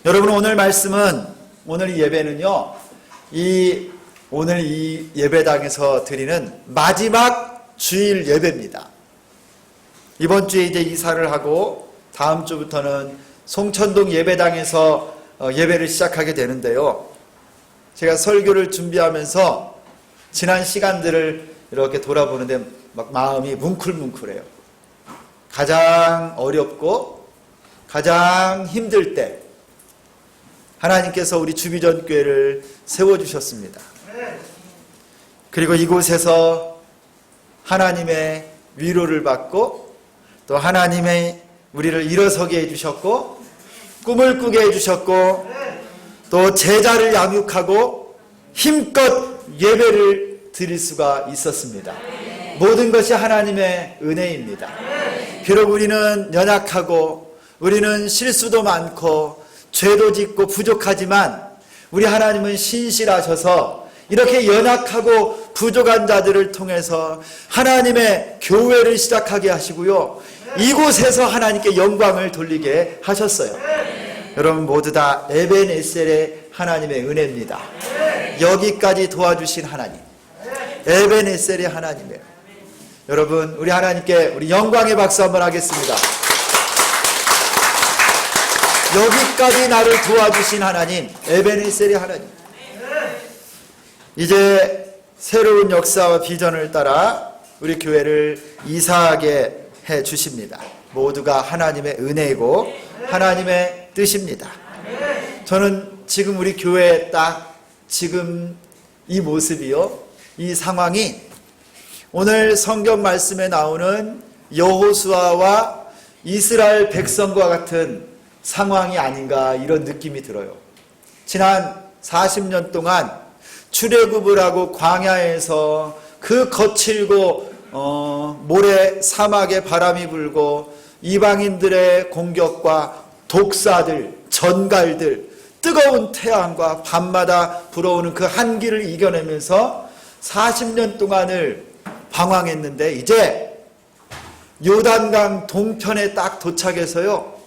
여러분, 오늘 말씀은, 오늘 이 예배는요, 오늘 이 예배당에서 드리는 마지막 주일 예배입니다. 이번 주에 이제 이사를 하고 다음 주부터는 송천동 예배당에서 예배를 시작하게 되는데요. 제가 설교를 준비하면서 지난 시간들을 이렇게 돌아보는데 막 마음이 뭉클뭉클해요. 가장 어렵고 가장 힘들 때 하나님께서 우리 주비전교회를 세워주셨습니다. 그리고 이곳에서 하나님의 위로를 받고 또 하나님의 우리를 일어서게 해주셨고 꿈을 꾸게 해주셨고 또 제자를 양육하고 힘껏 예배를 드릴 수가 있었습니다. 모든 것이 하나님의 은혜입니다. 비록 우리는 연약하고 우리는 실수도 많고 죄도 짓고 부족하지만 우리 하나님은 신실하셔서 이렇게 연약하고 부족한 자들을 통해서 하나님의 교회를 시작하게 하시고요. 이곳에서 하나님께 영광을 돌리게 하셨어요. 여러분 모두 다 에벤에셀의 하나님의 은혜입니다. 여기까지 도와주신 하나님, 에벤에셀의 하나님이에요. 여러분 우리 하나님께 우리 영광의 박수 한번 하겠습니다. 여기까지 나를 도와주신 하나님, 에벤에셀의 하나님. 이제 새로운 역사와 비전을 따라 우리 교회를 이사하게 해 주십니다. 모두가 하나님의 은혜이고 하나님의 뜻입니다. 저는 지금 우리 교회 딱 지금 이 모습이요, 이 상황이 오늘 성경 말씀에 나오는 여호수아와 이스라엘 백성과 같은 상황이 아닌가 이런 느낌이 들어요. 지난 40년 동안 출애굽을 하고 광야에서 그 거칠고 모래 사막에 바람이 불고 이방인들의 공격과 독사들, 전갈들, 뜨거운 태양과 밤마다 불어오는 그 한기를 이겨내면서 40년 동안을 방황했는데 이제 요단강 동편에 딱 도착해서요,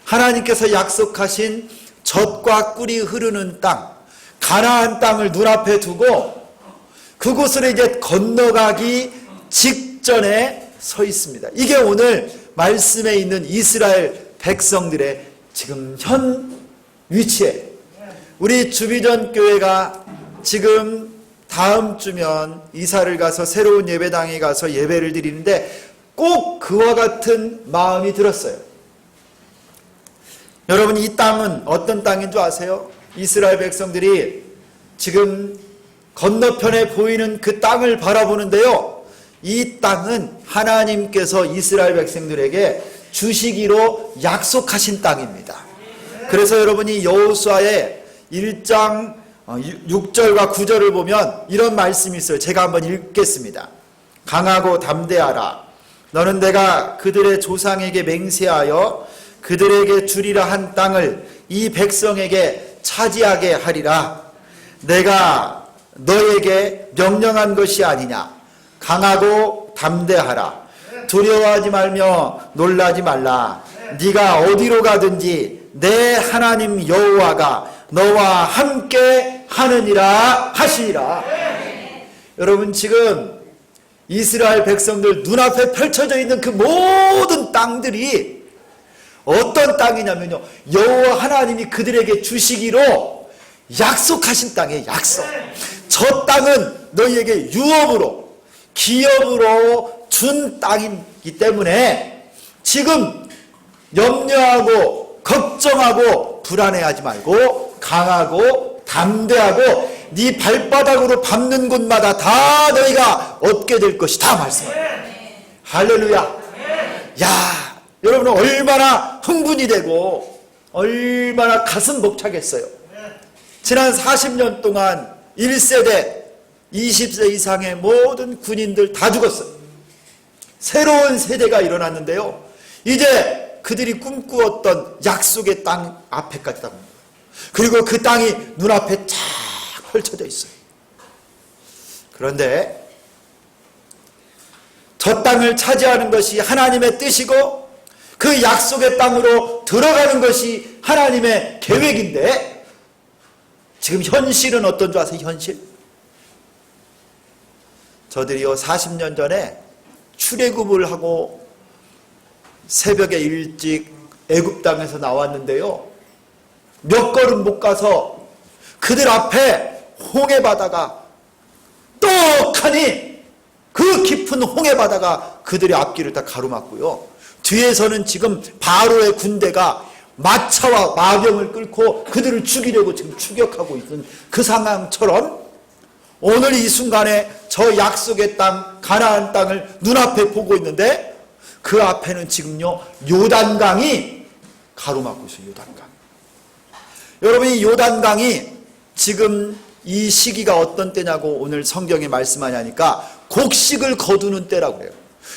하나님께서 약속하신 젖과 꿀이 흐르는 땅, 가나안 땅을 눈앞에 두고 그곳을 이제 건너가기 직전에 서 있습니다. 이게 오늘 말씀에 있는 이스라엘 백성들의 지금 현 위치에, 우리 주비전 교회가 지금 다음 주면 이사를 가서 새로운 예배당에 가서 예배를 드리는데 꼭 그와 같은 마음이 들었어요. 여러분 이 땅은 어떤 땅인 줄 아세요? 이스라엘 백성들이 지금 건너편에 보이는 그 땅을 바라보는데요, 이 땅은 하나님께서 이스라엘 백성들에게 주시기로 약속하신 땅입니다. 그래서 여러분이 여호수아의 1장 6절과 9절을 보면 이런 말씀이 있어요. 제가 한번 읽겠습니다. 강하고 담대하라. 너는 내가 그들의 조상에게 맹세하여 그들에게 주리라 한 땅을 이 백성에게 차지하게 하리라. 내가 너에게 명령한 것이 아니냐. 강하고 담대하라. 두려워하지 말며 놀라지 말라. 네가 어디로 가든지 내 하나님 여호와가 너와 함께 하느니라 하시리라. 여러분 지금 이스라엘 백성들 눈앞에 펼쳐져 있는 그 모든 땅들이 어떤 땅이냐면요, 여호와 하나님이 그들에게 주시기로 약속하신 땅이에요. 약속. 저 땅은 너희에게 유업으로, 기업으로 준 땅이기 때문에 지금 염려하고 걱정하고 불안해하지 말고 강하고 담대하고 네 발바닥으로 밟는 곳마다 다 너희가 얻게 될 것이다 말씀합니다. 할렐루야. 야, 여러분은 얼마나 흥분이 되고 얼마나 가슴 벅차겠어요. 지난 40년 동안 1세대 20세 이상의 모든 군인들 다 죽었어요. 새로운 세대가 일어났는데요, 이제 그들이 꿈꾸었던 약속의 땅 앞에까지 다 옵니다. 그리고 그 땅이 눈앞에 쫙 펼쳐져 있어요. 그런데 저 땅을 차지하는 것이 하나님의 뜻이고 그 약속의 땅으로 들어가는 것이 하나님의 계획인데 지금 현실은 어떤 줄 아세요? 현실? 저들이요 40년 전에 출애굽을 하고 새벽에 일찍 애굽 땅에서 나왔는데요, 몇 걸음 못 가서 그들 앞에 홍해바다가 떡하니 그 깊은 홍해바다가 그들의 앞길을 다 가로막고요, 뒤에서는 지금 바로의 군대가 마차와 마병을 끌고 그들을 죽이려고 지금 추격하고 있는 그 상황처럼 오늘 이 순간에 저 약속의 땅 가나안 땅을 눈앞에 보고 있는데 그 앞에는 지금요 요단강이 가로막고 있어요. 요단강. 여러분, 이 요단강이 지금 이 시기가 어떤 때냐고 오늘 성경에 말씀하냐니까 곡식을 거두는 때라고 해요.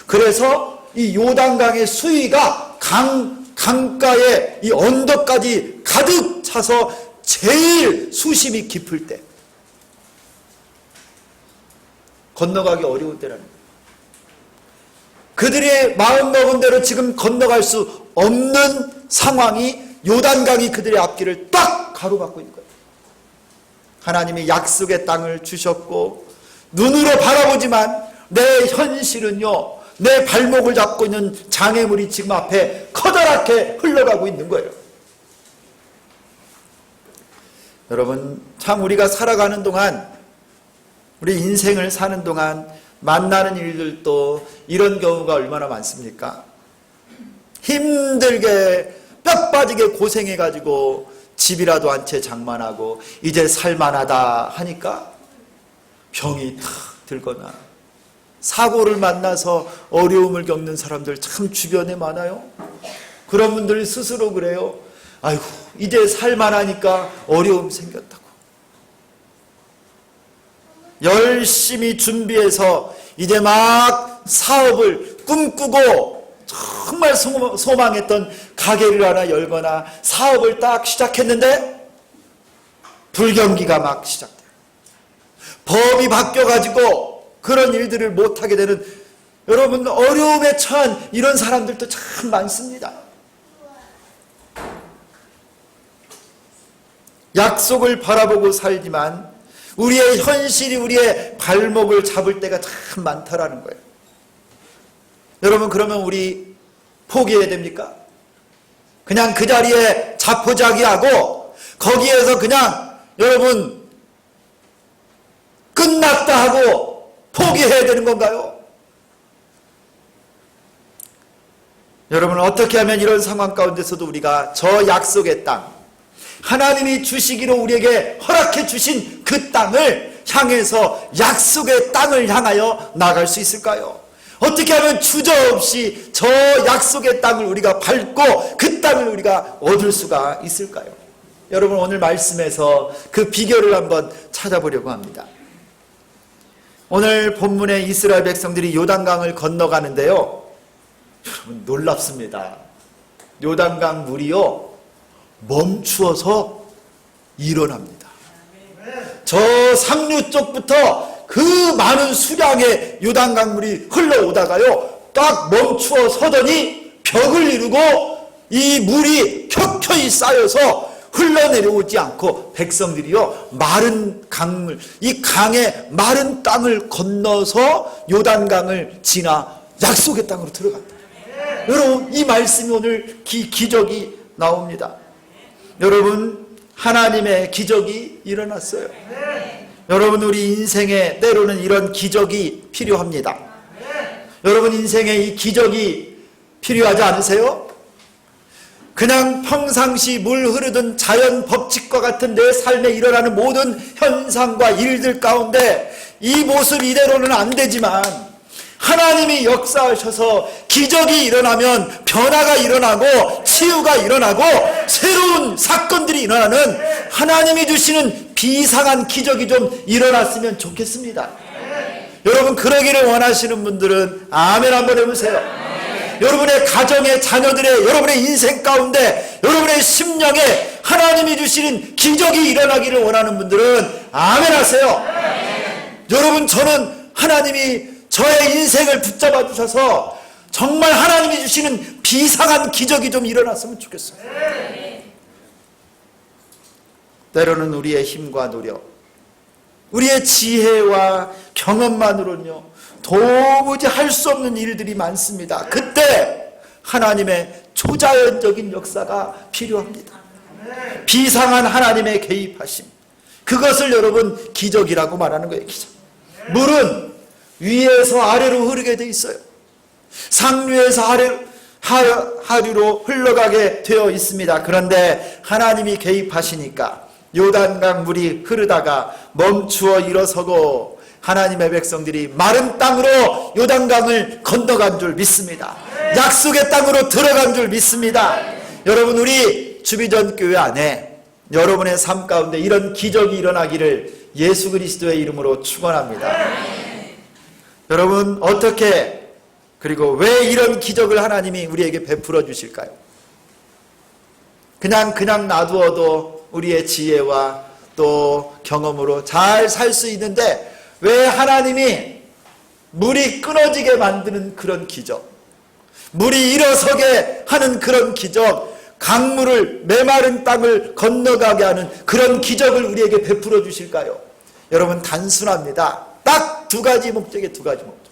그래서 이 요단강의 수위가 강가에 이 언덕까지 가득 차서 제일 수심이 깊을 때, 건너가기 어려운 때라는 거예요. 그들이 마음먹은 대로 지금 건너갈 수 없는 상황이, 요단강이 그들의 앞길을 딱 가로막고 있는 거예요. 하나님이 약속의 땅을 주셨고 눈으로 바라보지만 내 현실은요, 내 발목을 잡고 있는 장애물이 지금 앞에 커다랗게 흘러가고 있는 거예요. 여러분, 참 우리가 살아가는 동안, 우리 인생을 사는 동안 만나는 일들도 이런 경우가 얼마나 많습니까? 힘들게 뼈 빠지게 고생해가지고 집이라도 한 채 장만하고 이제 살만하다 하니까 병이 탁 들거나, 사고를 만나서 어려움을 겪는 사람들 참 주변에 많아요. 그런 분들 스스로 그래요. 아이고, 이제 살만하니까 어려움 생겼다고. 열심히 준비해서 이제 막 사업을 꿈꾸고 정말 소망했던 가게를 하나 열거나 사업을 딱 시작했는데 불경기가 막 시작돼요. 법이 바뀌어가지고 그런 일들을 못하게 되는, 여러분, 어려움에 처한 이런 사람들도 참 많습니다. 약속을 바라보고 살지만 우리의 현실이 우리의 발목을 잡을 때가 참 많다라는 거예요. 여러분, 그러면 우리 포기해야 됩니까? 그냥 그 자리에 자포자기하고 거기에서 그냥 여러분 끝났다 하고 포기해야 되는 건가요? 여러분, 어떻게 하면 이런 상황 가운데서도 우리가 저 약속의 땅, 하나님이 주시기로 우리에게 허락해 주신 그 땅을 향해서, 약속의 땅을 향하여 나갈 수 있을까요? 어떻게 하면 주저없이 저 약속의 땅을 우리가 밟고 그 땅을 우리가 얻을 수가 있을까요? 여러분, 오늘 말씀에서 그 비결을 한번 찾아보려고 합니다. 오늘 본문에 이스라엘 백성들이 요단강을 건너가는데요, 여러분 놀랍습니다. 요단강 물이요 멈추어서 일어납니다. 저 상류 쪽부터 그 많은 수량의 요단강 물이 흘러오다가요 딱 멈추어 서더니 벽을 이루고 이 물이 켜켜이 쌓여서 흘러내려오지 않고 백성들이요 마른 강물, 이 강의 마른 땅을 건너서 요단강을 지나 약속의 땅으로 들어간다. 여러분, 이 말씀이 오늘 기적이 나옵니다. 여러분, 하나님의 기적이 일어났어요. 여러분, 우리 인생에 때로는 이런 기적이 필요합니다. 여러분, 인생에 이 기적이 필요하지 않으세요? 그냥 평상시 물 흐르던 자연 법칙과 같은 내 삶에 일어나는 모든 현상과 일들 가운데 이 모습 이대로는 안 되지만 하나님이 역사하셔서 기적이 일어나면 변화가 일어나고 치유가 일어나고 새로운 사건들이 일어나는, 하나님이 주시는 비상한 기적이 좀 일어났으면 좋겠습니다. 여러분, 그러기를 원하시는 분들은 아멘 한번 해보세요. 여러분의 가정의 자녀들의, 여러분의 인생 가운데, 여러분의 심령에 하나님이 주시는 기적이 일어나기를 원하는 분들은 아멘 하세요. 여러분, 저는 하나님이 저의 인생을 붙잡아 주셔서 정말 하나님이 주시는 비상한 기적이 좀 일어났으면 좋겠어요. 때로는 우리의 힘과 노력, 우리의 지혜와 경험만으로는요 도무지 할 수 없는 일들이 많습니다. 그때 하나님의 초자연적인 역사가 필요합니다. 비상한 하나님의 개입하심, 그것을 여러분 기적이라고 말하는 거예요. 기적. 물은 위에서 아래로 흐르게 돼 있어요. 상류에서 하류로 흘러가게 되어 있습니다. 그런데 하나님이 개입하시니까 요단강 물이 흐르다가 멈추어 일어서고 하나님의 백성들이 마른 땅으로 요단강을 건너간 줄 믿습니다. 약속의 땅으로 들어간 줄 믿습니다. 여러분, 우리 주비전교회 안에 여러분의 삶 가운데 이런 기적이 일어나기를 예수 그리스도의 이름으로 축원합니다. 여러분, 어떻게, 그리고 왜 이런 기적을 하나님이 우리에게 베풀어 주실까요? 그냥 놔두어도 우리의 지혜와 또 경험으로 잘 살 수 있는데 왜 하나님이 물이 끊어지게 만드는 그런 기적, 물이 일어서게 하는 그런 기적, 강물을, 메마른 땅을 건너가게 하는 그런 기적을 우리에게 베풀어 주실까요? 여러분, 단순합니다. 딱 두 가지 목적에 두 가지 목적.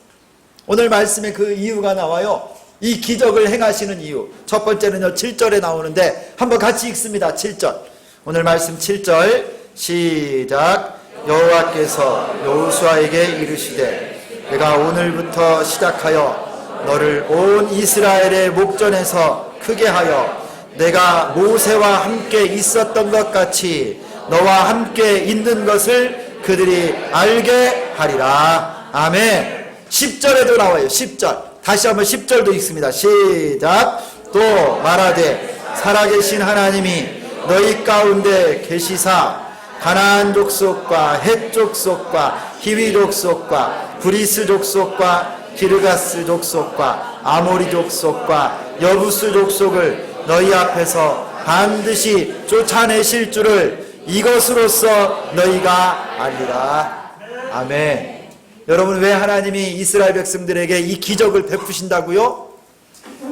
오늘 말씀에 그 이유가 나와요. 이 기적을 행하시는 이유. 첫 번째는요 7절에 나오는데 한번 같이 읽습니다. 7절. 오늘 말씀 7절 시작. 여호와께서 여호수아에게 이르시되 내가 오늘부터 시작하여 너를 온 이스라엘의 목전에서 크게 하여 내가 모세와 함께 있었던 것 같이 너와 함께 있는 것을 그들이 알게 하리라. 아멘. 10절에도 나와요. 10절. 다시 한번 10절도 읽습니다. 시작. 또 말하되 살아계신 하나님이 너희 가운데 계시사 가나안 족속과 헷 족속과 히위 족속과 브리스 족속과 기르가스 족속과 아모리 족속과 여부스 족속을 너희 앞에서 반드시 쫓아내실 줄을 이것으로써 너희가 알리라. 아멘. 여러분, 왜 하나님이 이스라엘 백성들에게 이 기적을 베푸신다고요?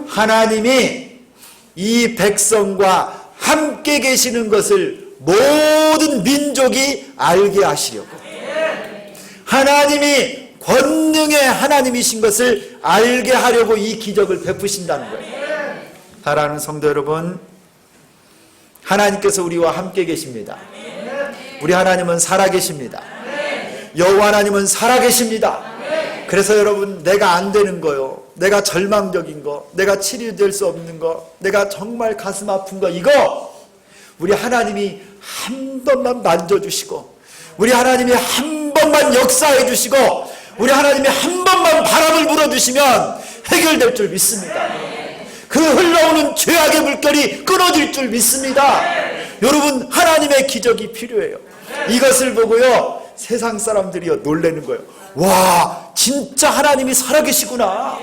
하나님이 이 백성과 함께 계시는 것을 모든 민족이 알게 하시려고, 하나님이 권능의 하나님이신 것을 알게 하려고 이 기적을 베푸신다는 거예요. 사랑하는 성도 여러분, 하나님께서 우리와 함께 계십니다. 우리 하나님은 살아계십니다. 여호와 하나님은 살아계십니다. 그래서 여러분, 내가 안 되는 거요, 내가 절망적인 거, 내가 치료될 수 없는 거, 내가 정말 가슴 아픈 거, 이거 우리 하나님이 한 번만 만져주시고, 우리 하나님이 한 번만 역사해 주시고, 우리 하나님이 한 번만 바람을 불어주시면 해결될 줄 믿습니다. 그 흘러오는 죄악의 물결이 끊어질 줄 믿습니다. 여러분, 하나님의 기적이 필요해요. 이것을 보고요 세상 사람들이요 놀라는 거예요. 와, 진짜 하나님이 살아계시구나,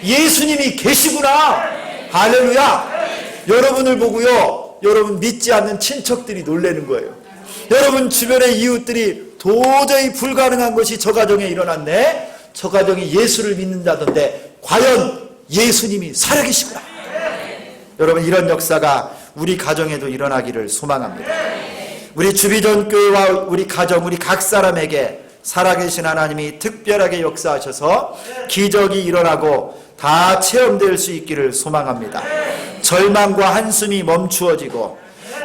예수님이 계시구나, 할렐루야. 여러분을 보고요 여러분 믿지 않는 친척들이 놀라는 거예요. 여러분 주변의 이웃들이 도저히 불가능한 것이 저 가정에 일어났네, 저 가정이 예수를 믿는다던데 과연 예수님이 살아계시구나. 여러분, 이런 역사가 우리 가정에도 일어나기를 소망합니다. 우리 주비전교회와 우리 가정, 우리 각 사람에게 살아계신 하나님이 특별하게 역사하셔서 기적이 일어나고 다 체험될 수 있기를 소망합니다. 절망과 한숨이 멈추어지고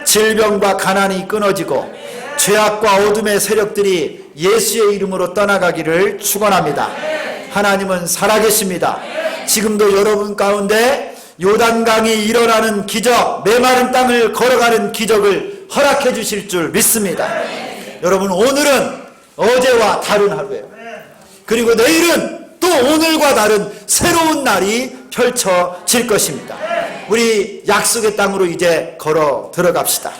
질병과 가난이 끊어지고 죄악과 어둠의 세력들이 예수의 이름으로 떠나가기를 축원합니다. 하나님은 살아계십니다. 지금도 여러분 가운데 요단강이 일어나는 기적, 메마른 땅을 걸어가는 기적을 허락해 주실 줄 믿습니다. 여러분, 오늘은 어제와 다른 하루예요. 그리고 내일은 또 오늘과 다른 새로운 날이 펼쳐질 것입니다. 우리 약속의 땅으로 이제 걸어 들어갑시다.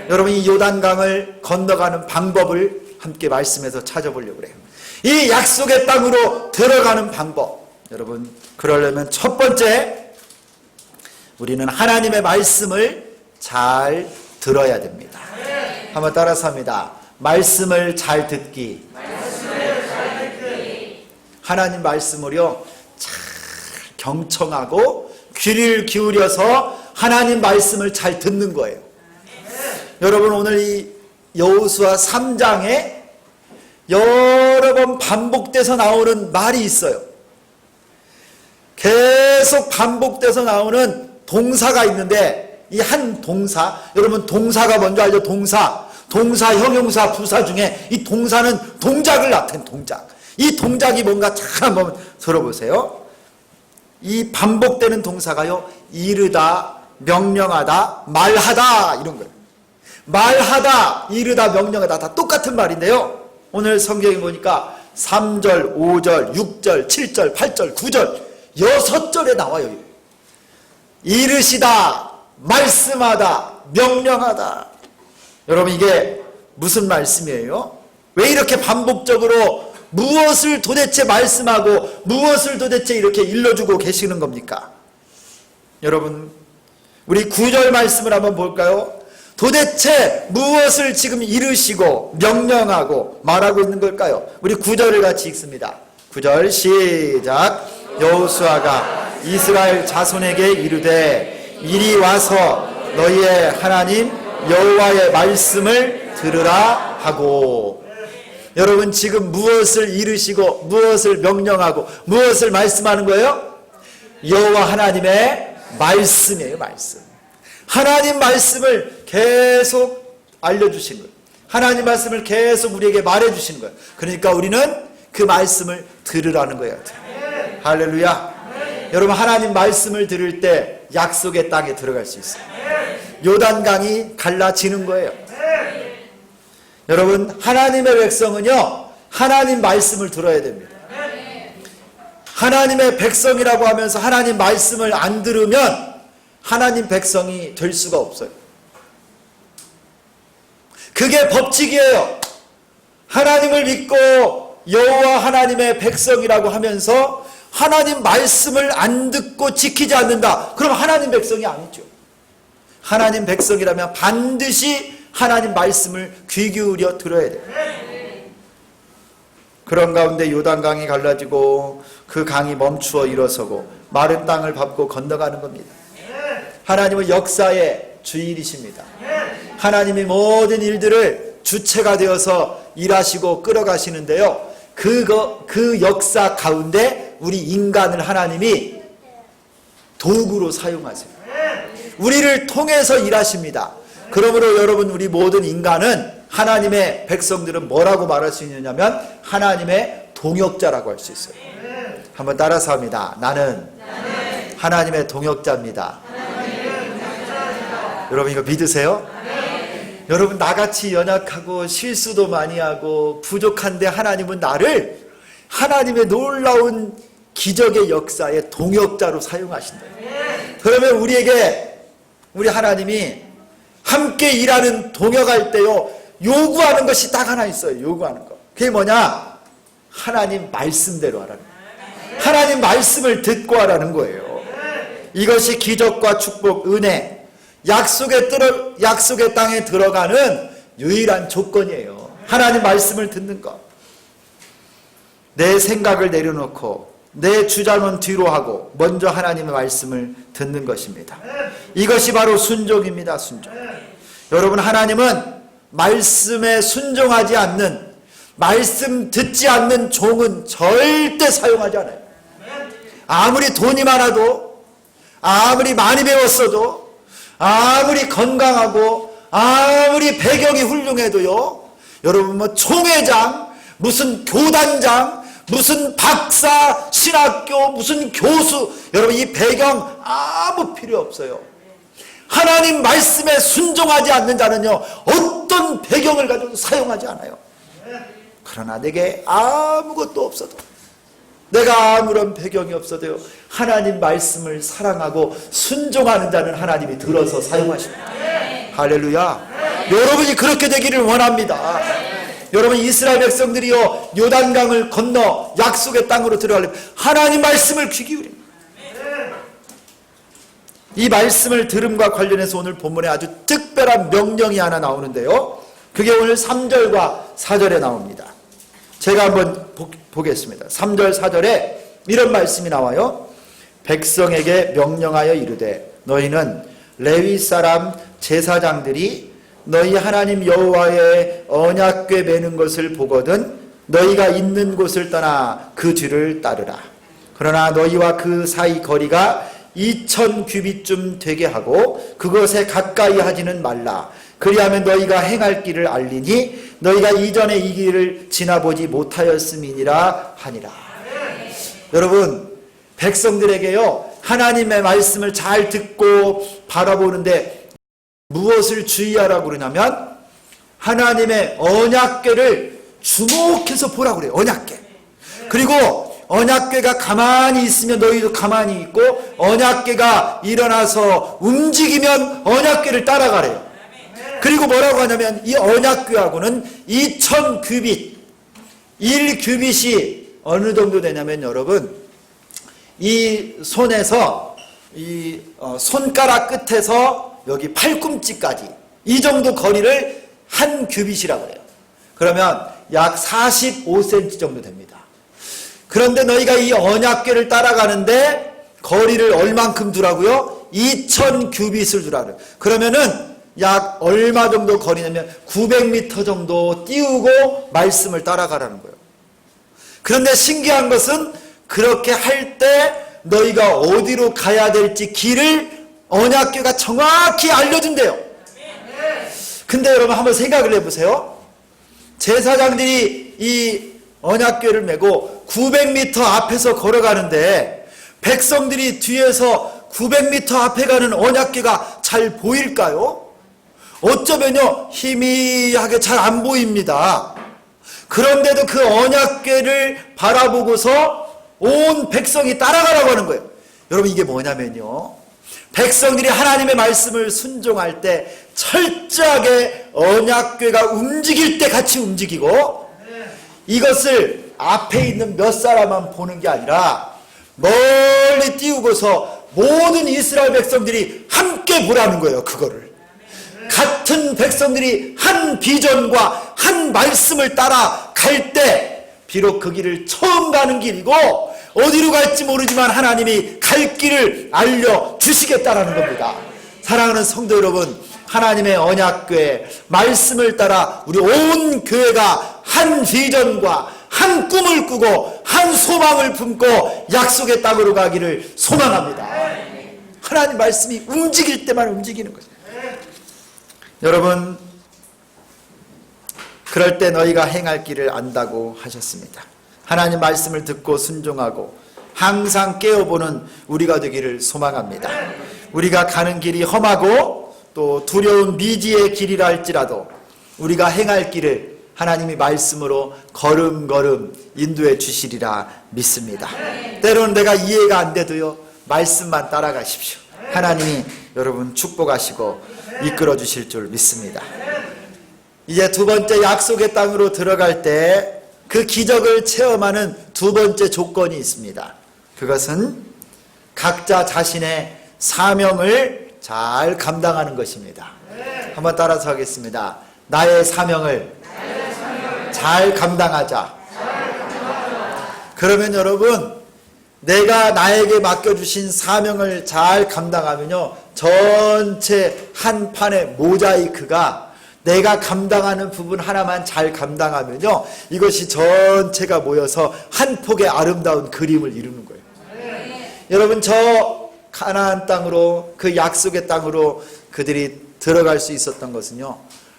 여러분, 이 요단강을 건너가는 방법을 함께 말씀에서 찾아보려고 해요. 이 약속의 땅으로 들어가는 방법, 여러분, 그러려면 첫 번째, 우리는 하나님의 말씀을 잘 들어야 됩니다. 한번 따라서 합니다. 말씀을 잘 듣기. 하나님 말씀을요 잘 경청하고 귀를 기울여서 하나님 말씀을 잘 듣는 거예요. 여러분, 오늘 이 여호수아 3장에 여러 번 반복돼서 나오는 말이 있어요. 계속 반복돼서 나오는 동사가 있는데, 이 한 동사, 여러분 동사가 뭔지 알죠? 동사, 형용사, 부사 중에 이 동사는 동작을 나타낸 동작. 이 동작이 뭔가 잘 한번 들어보세요. 이 반복되는 동사가요, 이르다, 명령하다, 말하다, 이런 거예요. 말하다, 이르다, 명령하다, 다 똑같은 말인데요. 오늘 성경에 보니까 3절, 5절, 6절, 7절, 8절, 9절, 6절에 나와요. 이르시다, 말씀하다, 명령하다. 여러분, 이게 무슨 말씀이에요? 왜 이렇게 반복적으로 무엇을 도대체 말씀하고 무엇을 도대체 이렇게 일러주고 계시는 겁니까? 여러분, 우리 9절 말씀을 한번 볼까요? 도대체 무엇을 지금 이르시고 명령하고 말하고 있는 걸까요? 우리 9절을 같이 읽습니다. 9절 시작. 여호수아가 이스라엘 자손에게 이르되 이리 와서 너희의 하나님 여호와의 말씀을 들으라 하고. 여러분, 지금 무엇을 이르시고 무엇을 명령하고 무엇을 말씀하는 거예요? 여호와 하나님의 말씀이에요. 말씀. 하나님 말씀을 계속 알려주신 거예요. 하나님 말씀을 계속 우리에게 말해주신 거예요. 그러니까 우리는 그 말씀을 들으라는 거예요. 할렐루야. 여러분, 하나님 말씀을 들을 때 약속의 땅에 들어갈 수 있어요. 요단강이 갈라지는 거예요. 여러분, 하나님의 백성은요, 하나님 말씀을 들어야 됩니다. 하나님의 백성이라고 하면서 하나님 말씀을 안 들으면 하나님 백성이 될 수가 없어요. 그게 법칙이에요. 하나님을 믿고 여호와 하나님의 백성이라고 하면서 하나님 말씀을 안 듣고 지키지 않는다. 그럼 하나님 백성이 아니죠. 하나님 백성이라면 반드시 하나님 말씀을 귀 기울여 들어야 돼요. 그런 가운데 요단강이 갈라지고 그 강이 멈추어 일어서고 마른 땅을 밟고 건너가는 겁니다. 하나님은 역사의 주인이십니다. 하나님이 모든 일들을 주체가 되어서 일하시고 끌어가시는데요, 그 역사 가운데 우리 인간을 하나님이 도구로 사용하세요. 우리를 통해서 일하십니다. 그러므로 여러분, 우리 모든 인간은, 하나님의 백성들은 뭐라고 말할 수 있느냐면 하나님의 동역자라고 할 수 있어요. 한번 따라서 합니다. 나는 하나님의 동역자입니다. 여러분, 이거 믿으세요? 여러분, 나같이 연약하고 실수도 많이 하고 부족한데 하나님은 나를 하나님의 놀라운 기적의 역사의 동역자로 사용하신다. 그러면 우리 하나님이 함께 일하는, 동역할 때요, 요구하는 것이 딱 하나 있어요. 요구하는 거. 그게 뭐냐? 하나님 말씀대로 하라는 거예요. 하나님 말씀을 듣고 하라는 거예요. 이것이 기적과 축복, 은혜, 약속의 땅에 들어가는 유일한 조건이에요. 하나님 말씀을 듣는 것. 내 생각을 내려놓고 내 주장은 뒤로 하고 먼저 하나님의 말씀을 듣는 것입니다. 이것이 바로 순종입니다. 순종. 여러분, 하나님은 말씀에 순종하지 않는, 말씀 듣지 않는 종은 절대 사용하지 않아요. 아무리 돈이 많아도, 아무리 많이 배웠어도, 아무리 건강하고, 아무리 배경이 훌륭해도요, 여러분, 뭐 총회장, 무슨 교단장, 무슨 박사, 신학교, 무슨 교수, 여러분, 이 배경 아무 필요 없어요. 하나님 말씀에 순종하지 않는 자는요, 어떤 배경을 가지고 사용하지 않아요. 그러나 내게 아무것도 없어도, 내가 아무런 배경이 없어도요, 하나님 말씀을 사랑하고 순종하는 자는 하나님이 들어서 사용하십니다. 할렐루야. 여러분이 그렇게 되기를 원합니다. 여러분, 이스라엘 백성들이요, 요단강을 건너 약속의 땅으로 들어가려면 하나님 말씀을 귀 기울입니다. 이 말씀을 들음과 관련해서 오늘 본문에 아주 특별한 명령이 하나 나오는데요, 그게 오늘 3절과 4절에 나옵니다. 제가 한번 보겠습니다. 3절 4절에 이런 말씀이 나와요. 백성에게 명령하여 이르되 너희는 레위 사람 제사장들이 너희 하나님 여호와의 언약궤 매는 것을 보거든 너희가 있는 곳을 떠나 그 뒤를 따르라. 그러나 너희와 그 사이 거리가 2000 규빗쯤 되게 하고 그것에 가까이 하지는 말라. 그리하면 너희가 행할 길을 알리니 너희가 이전에 이 길을 지나보지 못하였음이니라 하니라. 여러분, 백성들에게요 하나님의 말씀을 잘 듣고 바라보는데 무엇을 주의하라고 그러냐면 하나님의 언약궤를 주목해서 보라고 그래요. 언약궤. 그리고 언약궤가 가만히 있으면 너희도 가만히 있고 언약궤가 일어나서 움직이면 언약궤를 따라가래요. 그리고 뭐라고 하냐면 이 언약궤하고는 2000 규빗 1 규빗이 어느 정도 되냐면 여러분 이 손에서 이 손가락 끝에서 여기 팔꿈치까지 이 정도 거리를 한 규빗이라고 해요. 그러면 약 45cm 정도 됩니다. 그런데 너희가 이 언약궤를 따라가는데 거리를 얼만큼 두라고요? 2000 규빗을 두라고요. 그러면은 약 얼마 정도 거리냐면 900m 정도 띄우고 말씀을 따라가라는 거예요. 그런데 신기한 것은 그렇게 할 때 너희가 어디로 가야 될지 길을 언약궤가 정확히 알려준대요. 근데 여러분 한번 생각을 해보세요. 제사장들이 이 언약궤를 메고 900m 앞에서 걸어가는데 백성들이 뒤에서 900m 앞에 가는 언약궤가 잘 보일까요? 어쩌면요 희미하게 잘 안 보입니다. 그런데도 그 언약궤를 바라보고서 온 백성이 따라가라고 하는 거예요. 여러분 이게 뭐냐면요 백성들이 하나님의 말씀을 순종할 때 철저하게 언약궤가 움직일 때 같이 움직이고 이것을 앞에 있는 몇 사람만 보는 게 아니라 멀리 띄우고서 모든 이스라엘 백성들이 함께 보라는 거예요. 그거를 같은 백성들이 한 비전과 한 말씀을 따라 갈 때 비록 그 길을 처음 가는 길이고 어디로 갈지 모르지만 하나님이 갈 길을 알려주시겠다라는 겁니다. 사랑하는 성도 여러분, 하나님의 언약궤 말씀을 따라 우리 온 교회가 한 비전과 한 꿈을 꾸고 한 소망을 품고 약속의 땅으로 가기를 소망합니다. 하나님 말씀이 움직일 때만 움직이는 거죠. 여러분, 그럴 때 너희가 행할 길을 안다고 하셨습니다. 하나님 말씀을 듣고 순종하고 항상 깨어보는 우리가 되기를 소망합니다. 우리가 가는 길이 험하고 또 두려운 미지의 길이라 할지라도 우리가 행할 길을 하나님이 말씀으로 걸음걸음 인도해 주시리라 믿습니다. 때로는 내가 이해가 안 돼도요 말씀만 따라가십시오. 하나님이 여러분 축복하시고 이끌어 주실 줄 믿습니다. 이제 두 번째 약속의 땅으로 들어갈 때 그 기적을 체험하는 두 번째 조건이 있습니다. 그것은 각자 자신의 사명을 잘 감당하는 것입니다. 한번 따라서 하겠습니다. 나의 사명을 잘 감당하자. 그러면 여러분 내가 나에게 맡겨주신 사명을 잘 감당하면요 전체 한 판의 모자이크가 내가 감당하는 부분 하나만 잘 감당하면요 이것이 전체가 모여서 한 폭의 아름다운 그림을 이루는 거예요. 여러분 저 가나안 땅으로 그 약속의 땅으로 그들이 들어갈 수 있었던 것은요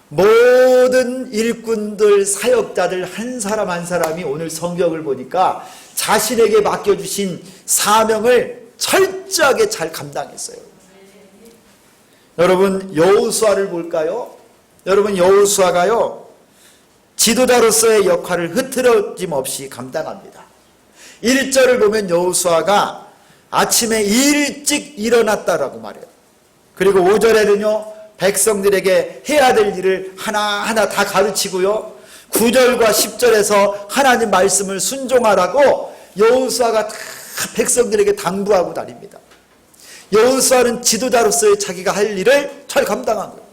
모든 일꾼들 사역자들 한 사람 한 사람이 오늘 성경을 보니까 자신에게 맡겨주신 사명을 철저하게 잘 감당했어요. 여러분 여호수아를 볼까요? 여러분 여호수아가요 지도자로서의 역할을 흐트러짐 없이 감당합니다. 1절을 보면 여호수아가 아침에 일찍 일어났다라고 말해요. 그리고 5절에는요 백성들에게 해야 될 일을 하나하나 다 가르치고요 9절과 10절에서 하나님 말씀을 순종하라고 여호수아가 다 백성들에게 당부하고 다닙니다. 여호수아는 지도자로서의 자기가 할 일을 잘 감당한 거예요.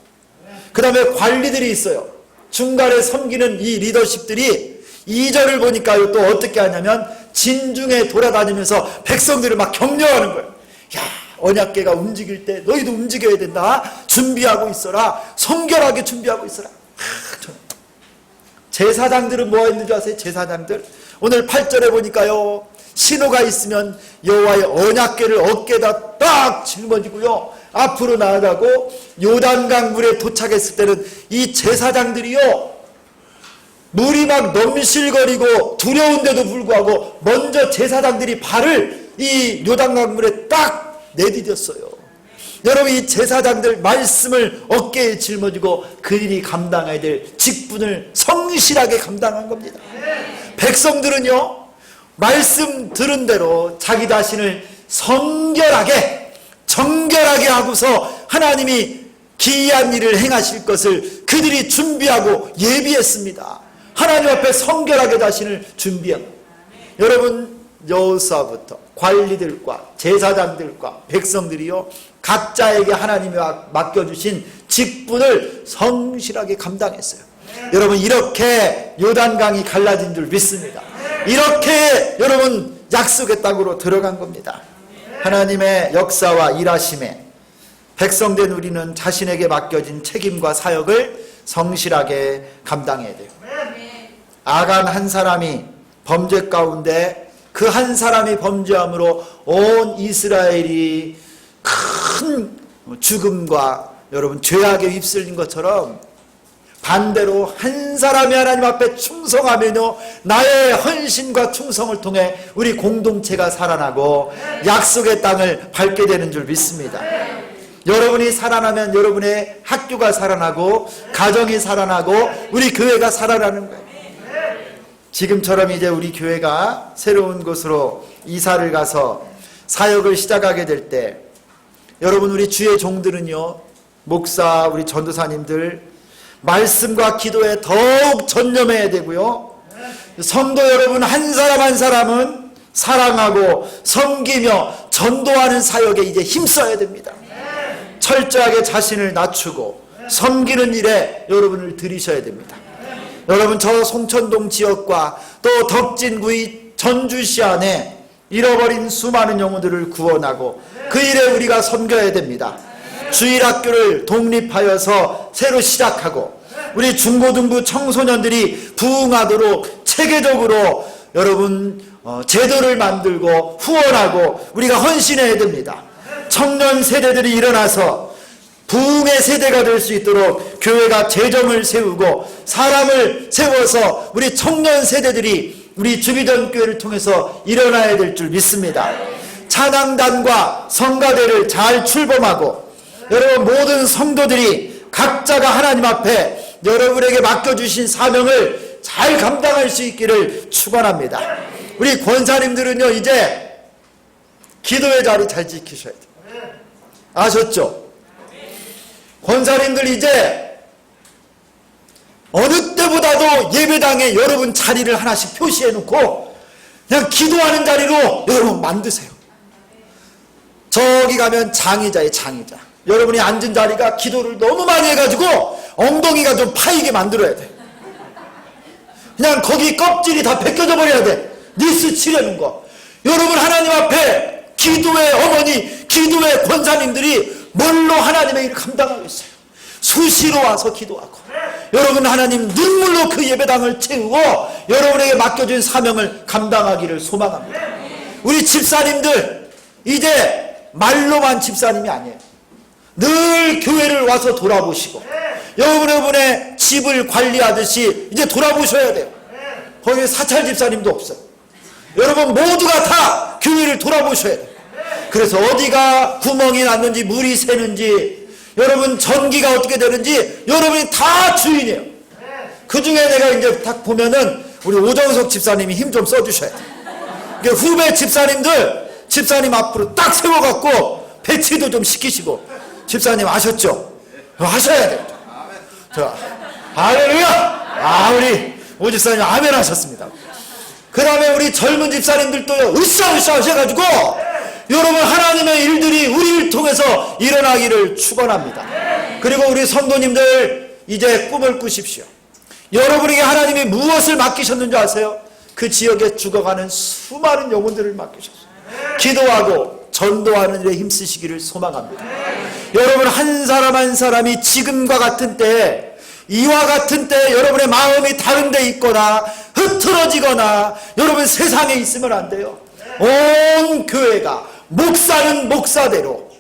그 다음에 관리들이 있어요. 중간에 섬기는 이 리더십들이 2절을 보니까요 또 어떻게 하냐면 진중에 돌아다니면서 백성들을 막 격려하는 거예요. 야, 언약궤가 움직일 때 너희도 움직여야 된다. 준비하고 있어라. 성결하게 준비하고 있어라. 제사장들은 뭐 했는지 아세요? 제사장들 오늘 8절에 보니까요, 신호가 있으면 여호와의 언약궤를 어깨에다 딱 짊어지고요, 앞으로 나아가고 요단강 물에 도착했을 때는 이 제사장들이요, 물이 막 넘실거리고 두려운데도 불구하고 먼저 제사장들이 발을 이 요단강 물에 딱 내디뎠어요. 여러분, 이 제사장들 말씀을 어깨에 짊어지고 그들이 감당해야 될 직분을 성실하게 감당한 겁니다. 백성들은요, 말씀 들은 대로 자기 자신을 성결하게 정결하게 하고서 하나님이 기이한 일을 행하실 것을 그들이 준비하고 예비했습니다. 하나님 앞에 성결하게 자신을 준비한, 여러분, 여호수아부터 관리들과 제사장들과 백성들이요, 각자에게 하나님이 맡겨주신 직분을 성실하게 감당했어요. 여러분, 이렇게 요단강이 갈라진 줄 믿습니다. 이렇게 여러분 약속의 땅으로 들어간 겁니다. 하나님의 역사와 일하심에 백성된 우리는 자신에게 맡겨진 책임과 사역을 성실하게 감당해야 돼요. 아간 한 사람이 범죄 가운데 그 한 사람이 범죄함으로 온 이스라엘이 큰 죽음과 여러분 죄악에 휩쓸린 것처럼, 반대로 한 사람이 하나님 앞에 충성하면요, 나의 헌신과 충성을 통해 우리 공동체가 살아나고 약속의 땅을 밟게 되는 줄 믿습니다. 여러분이 살아나면 여러분의 학교가 살아나고 가정이 살아나고 우리 교회가 살아나는 거예요. 지금처럼 이제 우리 교회가 새로운 곳으로 이사를 가서 사역을 시작하게 될 때, 여러분, 우리 주의 종들은요, 목사, 우리 전도사님들 말씀과 기도에 더욱 전념해야 되고요, 성도 여러분 한 사람 한 사람은 사랑하고 섬기며 전도하는 사역에 이제 힘써야 됩니다. 철저하게 자신을 낮추고 섬기는 일에 여러분을 들이셔야 됩니다. 여러분, 저 송천동 지역과 또 덕진구의 전주시 안에 잃어버린 수많은 영혼들을 구원하고 그 일에 우리가 섬겨야 됩니다. 주일학교를 독립하여서 새로 시작하고 우리 중고등부 청소년들이 부흥하도록 체계적으로 여러분 제도를 만들고 후원하고 우리가 헌신해야 됩니다. 청년 세대들이 일어나서 부흥의 세대가 될 수 있도록 교회가 재정을 세우고 사람을 세워서 우리 청년 세대들이 우리 주비전 교회를 통해서 일어나야 될 줄 믿습니다. 찬양단과 성가대를 잘 출범하고 여러분 모든 성도들이 각자가 하나님 앞에 여러분에게 맡겨주신 사명을 잘 감당할 수 있기를 축원합니다. 우리 권사님들은요, 이제 기도의 자리 잘 지키셔야 돼요. 아셨죠? 권사님들 이제 어느 때보다도 예배당에 여러분 자리를 하나씩 표시해 놓고 그냥 기도하는 자리로 여러분 만드세요. 저기 가면 장의자예요, 장의자. 여러분이 앉은 자리가 기도를 너무 많이 해가지고 엉덩이가 좀 파이게 만들어야 돼. 그냥 거기 껍질이 다 벗겨져 버려야 돼. 니스 칠해놓은 거. 여러분 하나님 앞에 기도의 어머니, 기도의 권사님들이 뭘로 하나님의 일을 감당하겠어요? 수시로 와서 기도하고 여러분 하나님 눈물로 그 예배당을 채우고 여러분에게 맡겨진 사명을 감당하기를 소망합니다. 우리 집사님들 이제 말로만 집사님이 아니에요. 늘 교회를 와서 돌아보시고 여러분의 집을 관리하듯이 이제 돌아보셔야 돼요. 거기 사찰 집사님도 없어요. 여러분 모두가 다 교회를 돌아보셔야 돼요. 그래서 어디가 구멍이 났는지 물이 새는지 여러분 전기가 어떻게 되는지 여러분이 다 주인이에요. 그 중에 내가 이제 딱 보면은 우리 오정석 집사님이 힘 좀 써주셔야 돼요. 후배 집사님들 집사님 앞으로 딱 세워갖고 배치도 좀 시키시고 집사님 아셨죠? 하셔야 돼요. 자, 할렐루야! 우리 오 집사님 아멘 하셨습니다. 그 다음에 우리 젊은 집사님들도요 으쌰으쌰 하셔가지고 여러분 하나님의 일들이 우리를 통해서 일어나기를 축원합니다. 그리고 우리 성도님들 이제 꿈을 꾸십시오. 여러분에게 하나님이 무엇을 맡기셨는지 아세요? 그 지역에 죽어가는 수많은 영혼들을 맡기셨어요. 기도하고 전도하는 일에 힘쓰시기를 소망합니다. 여러분 한 사람 한 사람이 지금과 같은 때에, 이와 같은 때에 여러분의 마음이 다른 데 있거나 흐트러지거나 여러분 세상에 있으면 안 돼요. 온 교회가, 목사는 목사대로,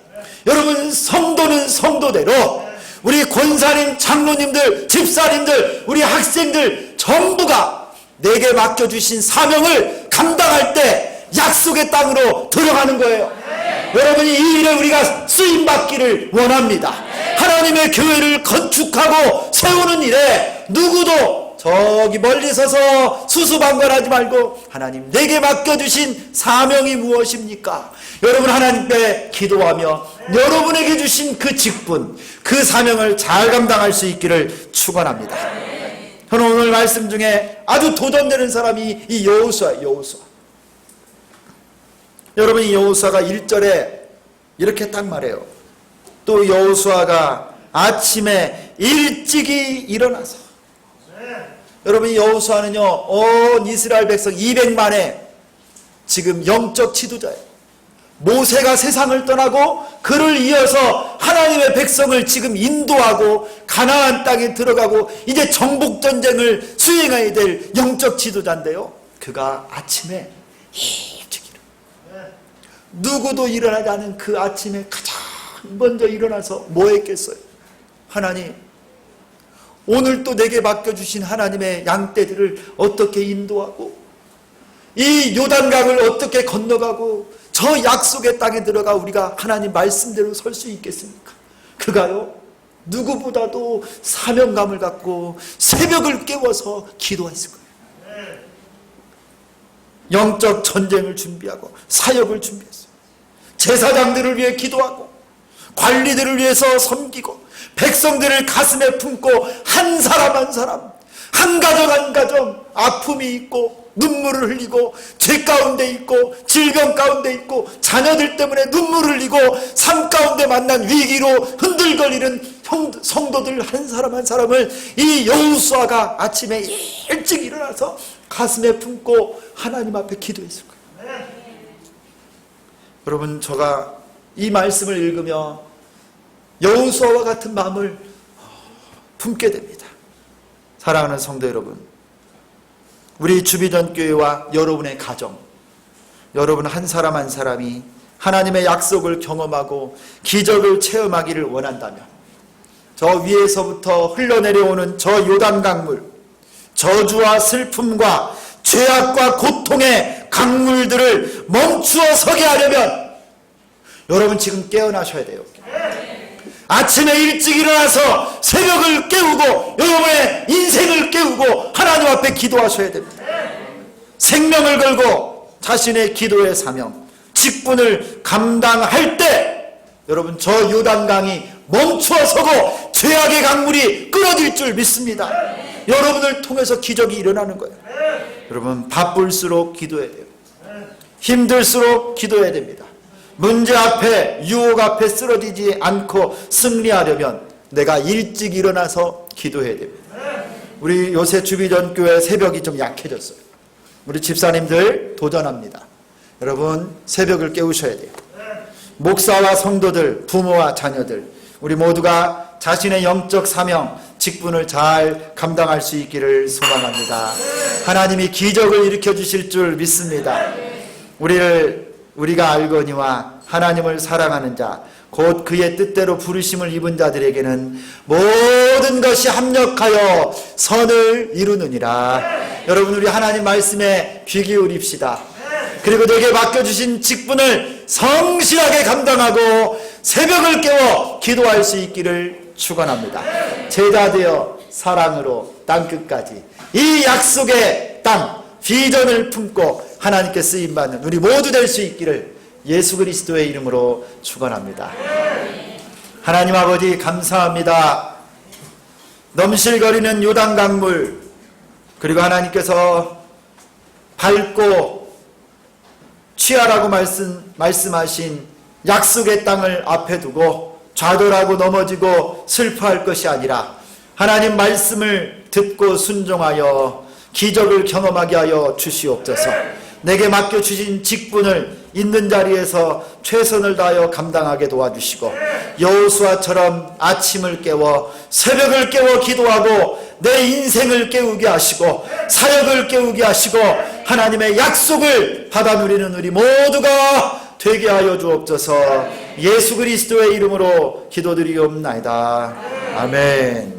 여러분 성도는 성도대로, 우리 권사님, 장로님들, 집사님들, 우리 학생들 전부가 내게 맡겨주신 사명을 감당할 때 약속의 땅으로 들어가는 거예요. 여러분이 이 일에 우리가 쓰임받기를 원합니다. 하나님의 교회를 건축하고 세우는 일에 누구도 저기 멀리 서서 수수방관하지 말고, 하나님 내게 맡겨주신 사명이 무엇입니까? 여러분 하나님께 기도하며 여러분에게 주신 그 직분, 그 사명을 잘 감당할 수 있기를 축원합니다. 저는 오늘 말씀 중에 아주 도전되는 사람이 이 여호수아예요. 여러분 이 여호수아가 1절에 이렇게 딱 말해요. 또 여호수아가 아침에 일찍이 일어나서, 여러분 이 여호수아는요 온 이스라엘 백성 200만의 지금 영적 지도자예요. 모세가 세상을 떠나고 그를 이어서 하나님의 백성을 지금 인도하고 가나안 땅에 들어가고 이제 정복전쟁을 수행해야 될 영적 지도자인데요, 그가 아침에 일찍 일어나, 누구도 일어나지 않은 그 아침에 가장 먼저 일어나서 뭐 했겠어요? 하나님, 오늘 또 내게 맡겨주신 하나님의 양떼들을 어떻게 인도하고 이 요단강을 어떻게 건너가고 저 약속의 땅에 들어가 우리가 하나님 말씀대로 설 수 있겠습니까? 그가요 누구보다도 사명감을 갖고 새벽을 깨워서 기도했을 거예요. 영적 전쟁을 준비하고 사역을 준비했어요. 제사장들을 위해 기도하고 관리들을 위해서 섬기고 백성들을 가슴에 품고 한 사람 한 사람, 한 가정 한 가정 아픔이 있고 눈물을 흘리고 죄 가운데 있고 질병 가운데 있고 자녀들 때문에 눈물을 흘리고 삶 가운데 만난 위기로 흔들거리는 성도들 한 사람 한 사람을 이 여호수아가 아침에 일찍 일어나서 가슴에 품고 하나님 앞에 기도했을 거예요. 여러분 제가 이 말씀을 읽으며 여호수아와 같은 마음을 품게 됩니다. 사랑하는 성도 여러분, 우리 주비전교회와 여러분의 가정, 여러분 한 사람 한 사람이 하나님의 약속을 경험하고 기적을 체험하기를 원한다면 저 위에서부터 흘러내려오는 저 요단강물, 저주와 슬픔과 죄악과 고통의 강물들을 멈추어 서게 하려면 여러분 지금 깨어나셔야 돼요. 아침에 일찍 일어나서 새벽을 깨우고 여러분의 인생을 깨우고 하나님 앞에 기도하셔야 됩니다. 생명을 걸고 자신의 기도의 사명, 직분을 감당할 때 여러분 저 요단강이 멈추어 서고 죄악의 강물이 끊어질 줄 믿습니다. 여러분을 통해서 기적이 일어나는 거예요. 여러분 바쁠수록 기도해야 돼요. 힘들수록 기도해야 됩니다. 문제 앞에, 유혹 앞에 쓰러지지 않고 승리하려면 내가 일찍 일어나서 기도해야 됩니다. 우리 요새 주비전교회 새벽이 좀 약해졌어요. 우리 집사님들 도전합니다. 여러분 새벽을 깨우셔야 돼요. 목사와 성도들, 부모와 자녀들, 우리 모두가 자신의 영적 사명, 직분을 잘 감당할 수 있기를 소망합니다. 하나님이 기적을 일으켜 주실 줄 믿습니다. 우리가 알거니와 하나님을 사랑하는 자, 곧 그의 뜻대로 부르심을 입은 자들에게는 모든 것이 합력하여 선을 이루느니라. 여러분 우리 하나님 말씀에 귀 기울입시다. 그리고 내게 맡겨주신 직분을 성실하게 감당하고 새벽을 깨워 기도할 수 있기를 축원합니다. 제자 되어 사랑으로 땅끝까지 이 약속의 땅 비전을 품고 하나님께 쓰임받는 우리 모두 될 수 있기를 예수 그리스도의 이름으로 축원합니다. 하나님 아버지 감사합니다. 넘실거리는 요단 강물, 그리고 하나님께서 밟고 취하라고 말씀하신 약속의 땅을 앞에 두고 좌절하고 넘어지고 슬퍼할 것이 아니라 하나님 말씀을 듣고 순종하여 기적을 경험하게 하여 주시옵소서. 내게 맡겨주신 직분을 있는 자리에서 최선을 다하여 감당하게 도와주시고, 여호수아처럼 아침을 깨워 새벽을 깨워 기도하고 내 인생을 깨우게 하시고 사역을 깨우게 하시고 하나님의 약속을 받아 누리는 우리 모두가 되게 하여 주옵소서. 예수 그리스도의 이름으로 기도드리옵나이다. 아멘.